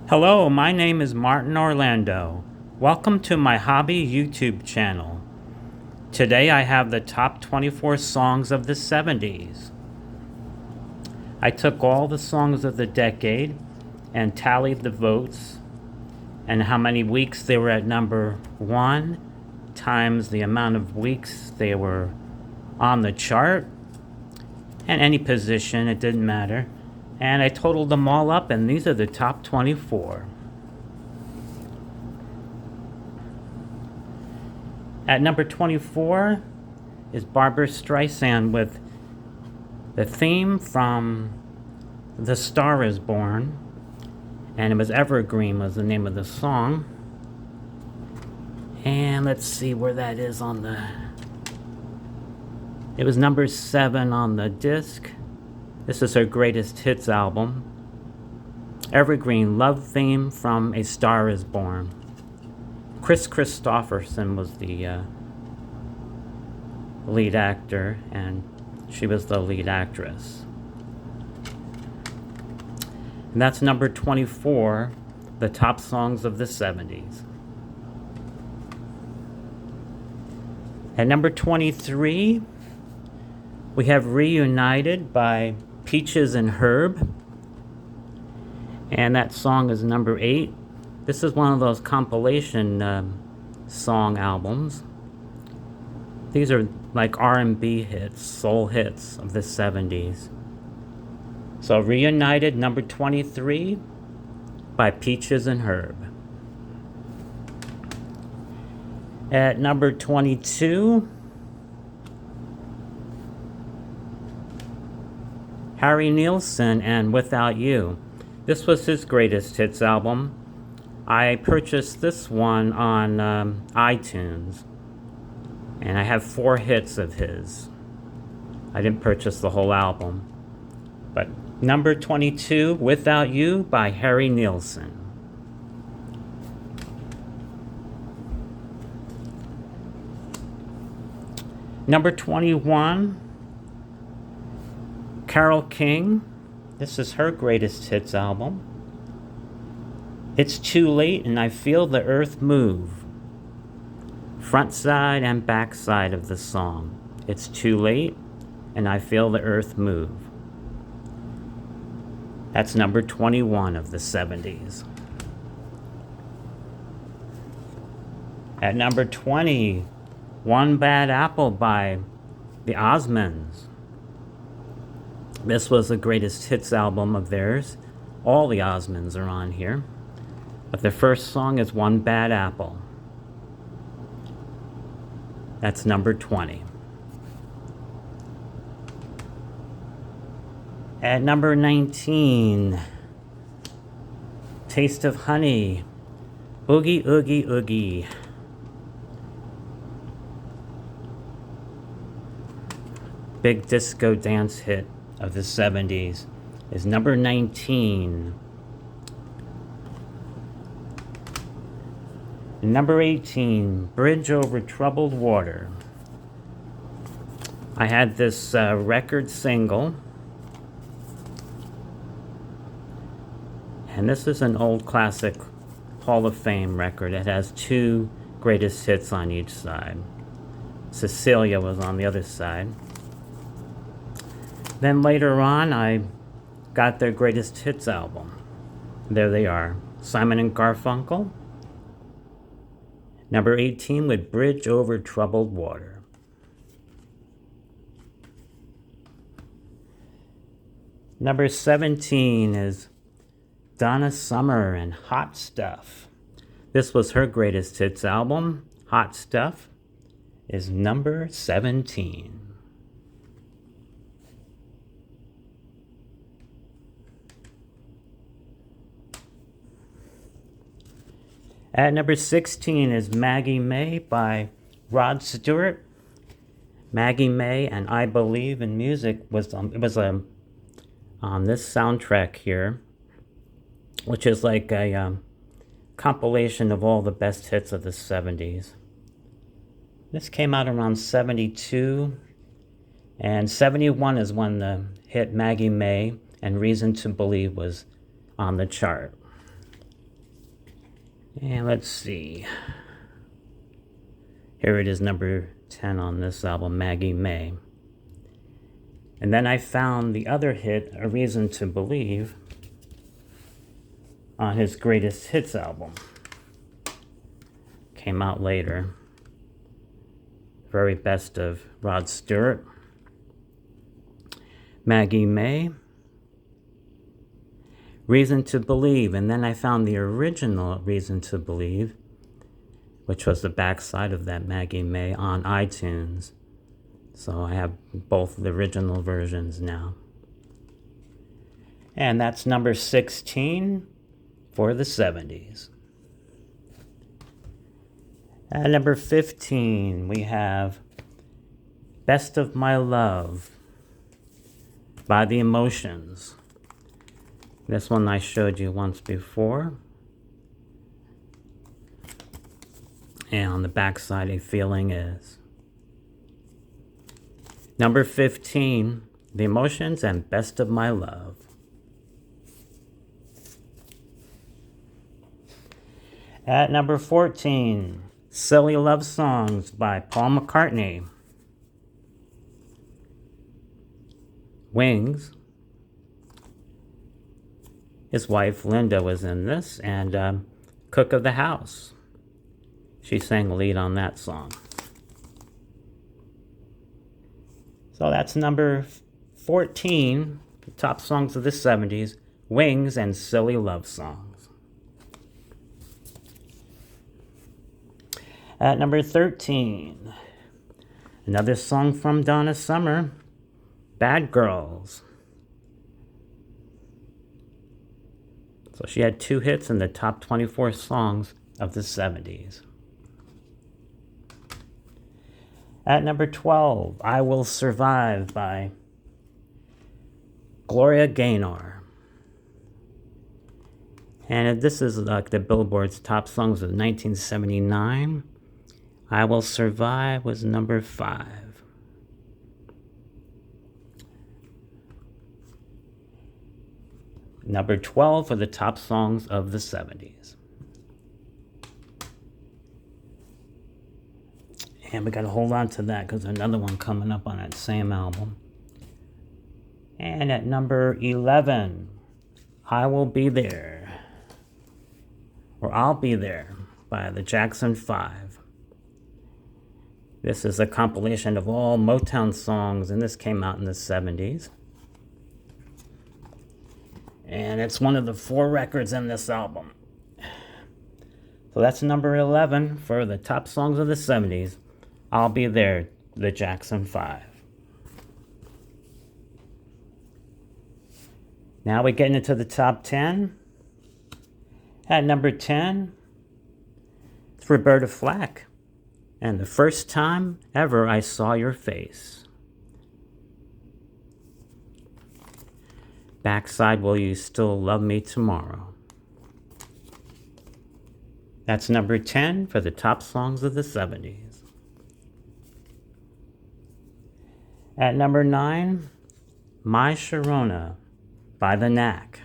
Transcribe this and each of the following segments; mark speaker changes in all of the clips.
Speaker 1: Hello, my name is Martin Orlando. Welcome to my hobby YouTube channel. Today I have the top 24 songs of the 70s. I took all the songs of the decade and tallied the votes and how many weeks they were at number 1 times the amount of weeks they were on the chart, and any position, it didn't matter. And I totaled them all up, and these are the top 24. At number 24 is Barbra Streisand with the theme from The Star Is Born, and it was Evergreen was the name of the song. And let's see where that is on the... It was number 7 on the disc. This is her greatest hits album. Evergreen, love theme from A Star Is Born. Chris Christopherson was the lead actor, and she was the lead actress. And that's number 24, the top songs of the 70s. At number 23, we have Reunited by Peaches and Herb. And that song is number 8. This is one of those compilation song albums. These are like R&B hits, soul hits of the 70s. So Reunited, number 23 by Peaches and Herb. At number 22, Harry Nilsson and Without You. This was his greatest hits album. I purchased this one on iTunes, and I have 4 hits of his. I didn't purchase the whole album. But number 22, Without You by Harry Nilsson. Number 21, Carole King. This is her greatest hits album. It's Too Late and I Feel the Earth Move. Front side and back side of the song. It's too late and I feel the earth move. That's number 21 of the 70s. At number 20, One Bad Apple by the Osmonds. This was the greatest hits album of theirs. All the Osmonds are on here. But the first song is One Bad Apple. That's number 20. At number 19, Taste of Honey, Oogie Oogie Oogie. Big disco dance hit of the 70s is number 19. Number 18, Bridge Over Troubled Water. I had this record single, and this is an old classic Hall of Fame record. It has 2 greatest hits on each side. Cecilia was on the other side. Then later on, I got their greatest hits album. There they are. Simon and Garfunkel. Number 18 with Bridge Over Troubled Water. Number 17 is Donna Summer and Hot Stuff. This was her greatest hits album. Hot Stuff is number 17. At number 16 is Maggie May by Rod Stewart. Maggie May and I Believe in Music was on this soundtrack here, which is like a compilation of all the best hits of the 70s. This came out around 72, and 71 is when the hit Maggie May and Reason to Believe was on the chart. And let's see. Here it is, number 10 on this album, Maggie May. And then I found the other hit, A Reason to Believe, on his Greatest Hits album. Came out later. Very best of Rod Stewart. Maggie May, Reason to Believe. And then I found the original Reason to Believe, which was the backside of that Maggie May, on iTunes. So I have both the original versions now. And that's number 16 for the 70s. At number 15, we have Best of My Love by The Emotions. This one I showed you once before. And on the backside, A Feeling Is. Number 15, The Emotions and Best of My Love. At number 14, Silly Love Songs by Paul McCartney. Wings. His wife Linda was in this, and Cook of the House. She sang lead on that song. So that's number 14, the top songs of the 70s, Wings and Silly Love Songs. At number 13, another song from Donna Summer, Bad Girls. So she had 2 hits in the top 24 songs of the 70s. At number 12, I Will Survive by Gloria Gaynor. And this is like the Billboard's top songs of 1979. I Will Survive was number 5. Number 12 for the top songs of the 70s. And we got to hold on to that because there's another one coming up on that same album. And at number 11, I Will Be There, or I'll Be There by the Jackson 5. This is a compilation of all Motown songs, and this came out in the 70s. And it's one of the 4 records in this album. So that's number 11 for the top songs of the 70s. I'll Be There, the Jackson 5. Now we're getting into the top 10. At number 10, it's Roberta Flack. And The First Time Ever I Saw Your Face. Backside, Will You Still Love Me Tomorrow? That's number 10 for the top songs of the 70s. At number 9, My Sharona by The Knack.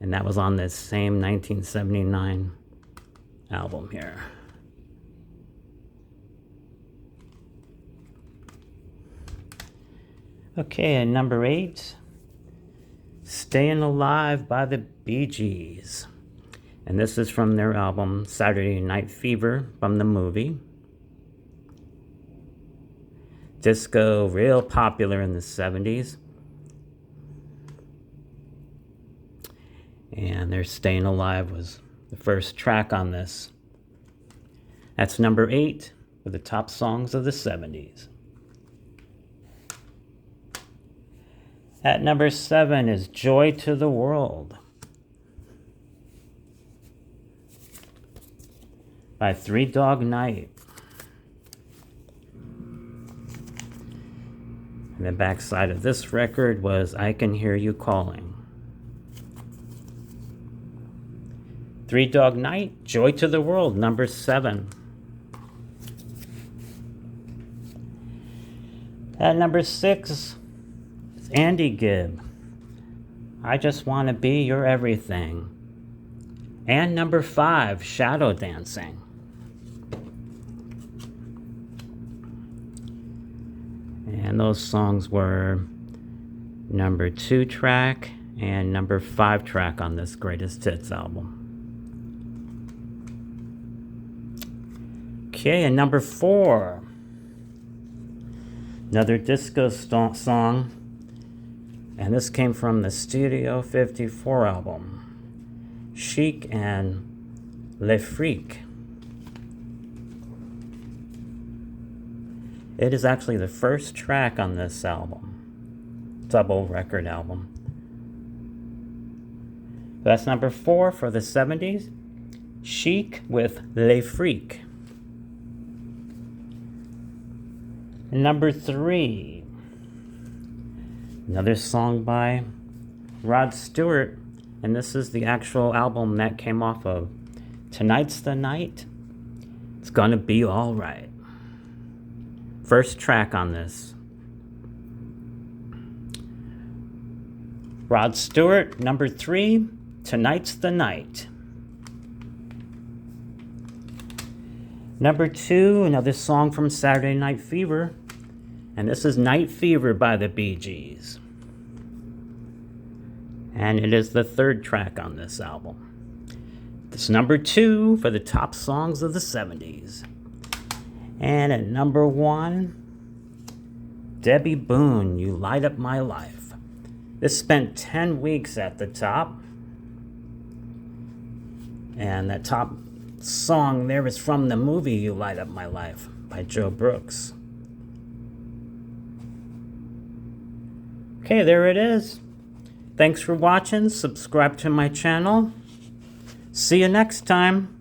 Speaker 1: And that was on this same 1979 album here. Okay, at number 8, Staying Alive by the Bee Gees. And this is from their album Saturday Night Fever, from the movie. Disco, real popular in the 70s. And their Staying Alive was the first track on this. That's number 8 for the top songs of the 70s. At number 7 is Joy to the World by Three Dog Night. And the backside of this record was I Can Hear You Calling. Three Dog Night, Joy to the World, number 7. At number 6, it's Andy Gibb. I Just Want to Be Your Everything. And number 5, Shadow Dancing. And those songs were number 2 track and number 5 track on this Greatest Hits album. Okay, and number 4, another disco song, and this came from the Studio 54 album, Chic and Le Freak. It is actually the first track on this album, double record album. That's number 4 for the 70s, Chic with Le Freak. And number 3, another song by Rod Stewart, and this is the actual album that came off of Tonight's the Night, It's Gonna Be Alright. First track on this. Rod Stewart, number 3, Tonight's the Night. Number 2, another song from Saturday Night Fever, and this is Night Fever by the Bee Gees. And it is the 3rd track on this album. It's number 2 for the top songs of the 70s. And at number 1, Debbie Boone, You Light Up My Life. This spent 10 weeks at the top. And that top song there is from the movie You Light Up My Life by Joe Brooks. Okay, there it is. Thanks for watching. Subscribe to my channel. See you next time.